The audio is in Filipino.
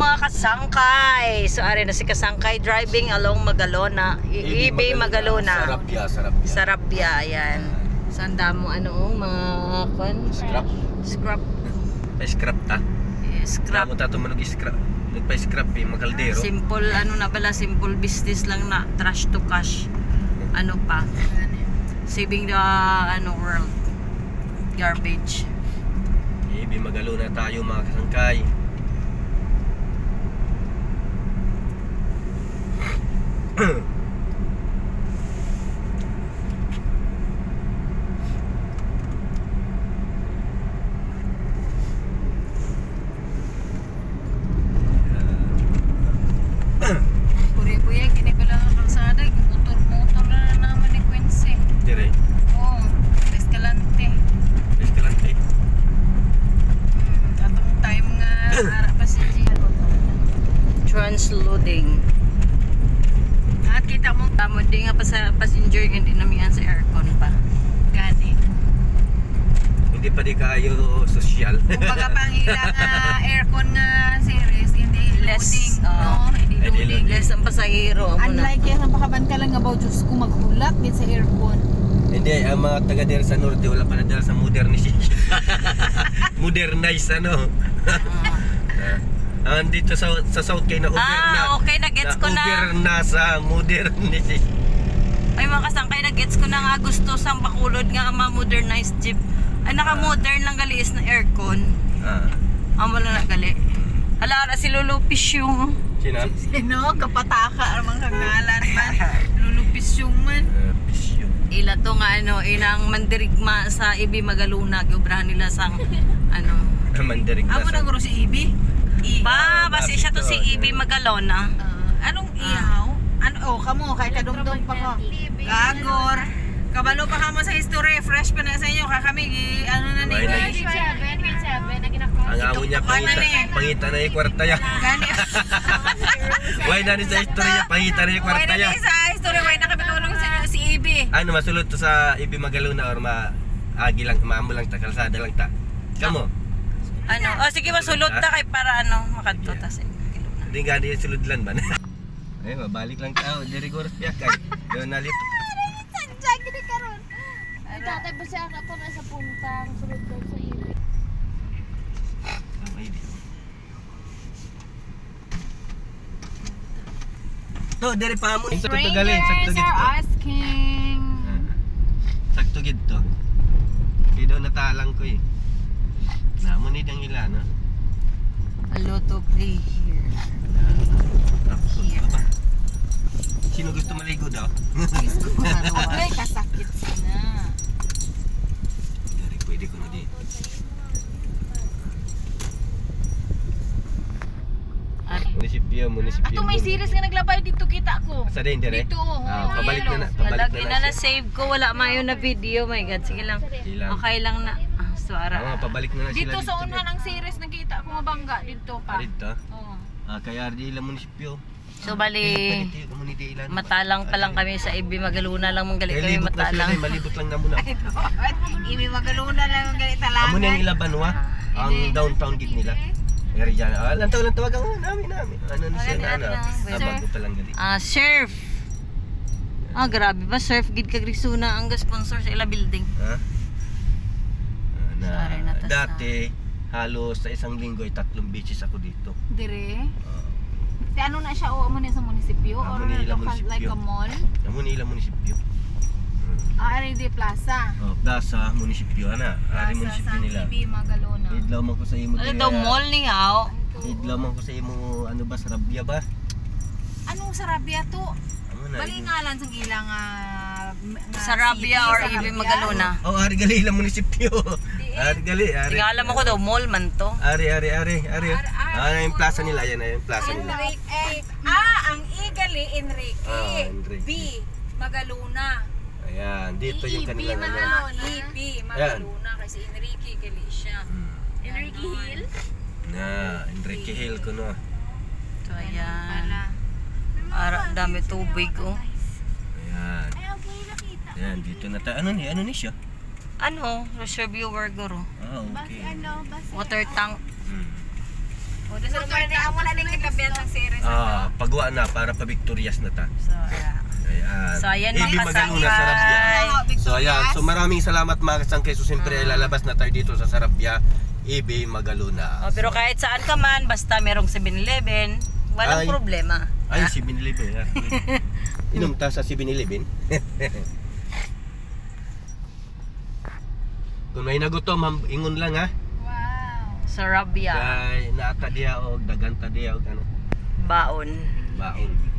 Mga kasangkay. So ari na si kasangkay driving along Magalona. EB Magalona. Sarabia. Sarabia, ayan. Sanda mo mga scrap. Pa-scrap ta. Scrap. Mo ta tumanog scrap. Nagpa-scrap magaldero. Simple simple business lang na trash to cash. Saving the world. Garbage. EB Magalona tayo mga kasangkay. Puri-puya, kini ko lang ang kalsada. Motor-motor na naman ni Quincy. Dire. Oo, Escalante. Atong time nga harap pa si G. Transloading. At kita mo di nga pa sa passenger hindi namihan sa aircon pa. Gani. Hindi pa di kayo social. Kumbaga pangila nga aircon nga series hindi loading. Hindi loading. Less ang pasahero. Unlike yan, napakaban ka lang nga ba, Diyos ko maghulak din sa aircon. Hindi, ang mga taga der sa norte wala pa na dala sa modernization. Modernize dito sa south kay na okay na gets ko na. Uber na sa modernization. Ay mga kasangkay na gets ko na nga gusto sang Bacolod nga modernized jeep. Ay naka-modern lang gali is na aircon. Amo lang na gali. Hala si Lulupis yung. Sino? Kapataka ang mga ngalan man. Lulupis yung man. Ila to nga inang mandirigma sa EB Magalona. Giobrahan nila sang Mandirigma. Amo na guro si Ibi? Basi siya to si EB Magalona. Anong ihaw? Kamo kay kadumdum pa ko. Gagor. Kabalo pa kamo sa history, fresh pa na sa inyo kakami na ni. Grade 7 na ginako. Ang amo niya pangita na kwarta ya. Why na ni sa istorya pangita na kwarta ya. Why na sa istorya why na kami tulong si Ibi. Masulod to sa EB Magalona or agi lang maamo lang ta kalsada lang ta. Kamo. Sige masulod ta kay para makadto ta sa Magalona. Hindi nga di suludlan ba? Ay, mabalik lang tao, diri goros piyak kay. Yo nalit. Sanjay gid karon. Tatay ba siya ako na sa puntang sulod daw sa iyo. No, diri pa mo. Sakto galin, sakto gid to. Asking. Sakto gid to. Kido natalang ko Namo ni dang ilan A lot of play here. Sino gusto maligo daw? Ay kasakit sana. Dari pwede ko na di. Munisipyo. Ato may series nga naglabay dito kita ko. Sa din dire? Dito. Pabalik na. Lagi na save ko wala mayo na video. My god, sige lang. Okay lang na. Suara. Pabalik na sila dito sa unahan ang series nakita ko nga bangga dito pa. Dito? Oo. Kaya di ilang munisipyo. So bali matalang pa lang kami sa EB Magalona lang manggali kami matalang. Malibot lang na muna. EB Magalona lang manggali talangan. Amo nang ilaban ang downtown gid nila. Ngari diyan. Lang tawagan mo namin. Ano na siya bago pa lang gali. Surf. Grabe ba surf gid kag Rizuna ang sponsor sa ila building. Dati halos sa isang linggo ay 3 beaches ako dito. Dire? Ano na siya amo niya sa munisipyo or like a mall? Amo ni ila munisipyo. Ari di plaza. Plaza munisipyo ari munisipyo nila. EB Magalona. Idlaw man ko sa imo. Ano daw mall ni haw? Idlaw man ko sa imo ba Sarabia ba? Anong Sarabia to? Bali ngalan sang ilang Sarabia or EB Magalona. Ari gali ila munisipyo. Ari gali. Tingala mo ko daw mall man to. Ari. Yung plaza nila yan yung plaza nila. Ang Igali Enrique. B Magalona. Ayan, dito yung kanilang EB Magalona kasi Enrique gali siya. Enrique Hill? Enrique Hill ko no. So ayan. Dami tubig Ayan. Ayan, dito na tayo. Ano ni siya? Reservoir guro. Okay. Water tank. O, dito sa lugar na amo na ning Arabian ng series. Pagwa na para pa Victorias na ta. So, yeah. Ayan. So, ayan, Ibi mga Magaluna, Sarabia. So ayan, so maraming salamat mga kasangkay. So siyempre lalabas na tayo dito sa Sarabia, Ibi Magaluna. Oh, pero kahit saan ka man, basta merong 7-Eleven, walang Ay. problema. Ay, 7-Eleven ya. Inom ta sa 7-Eleven. Kung may nagutom, ingon lang ha. Sarabia. Kay naata diya og dagan ta diya og ano, Baon. baon.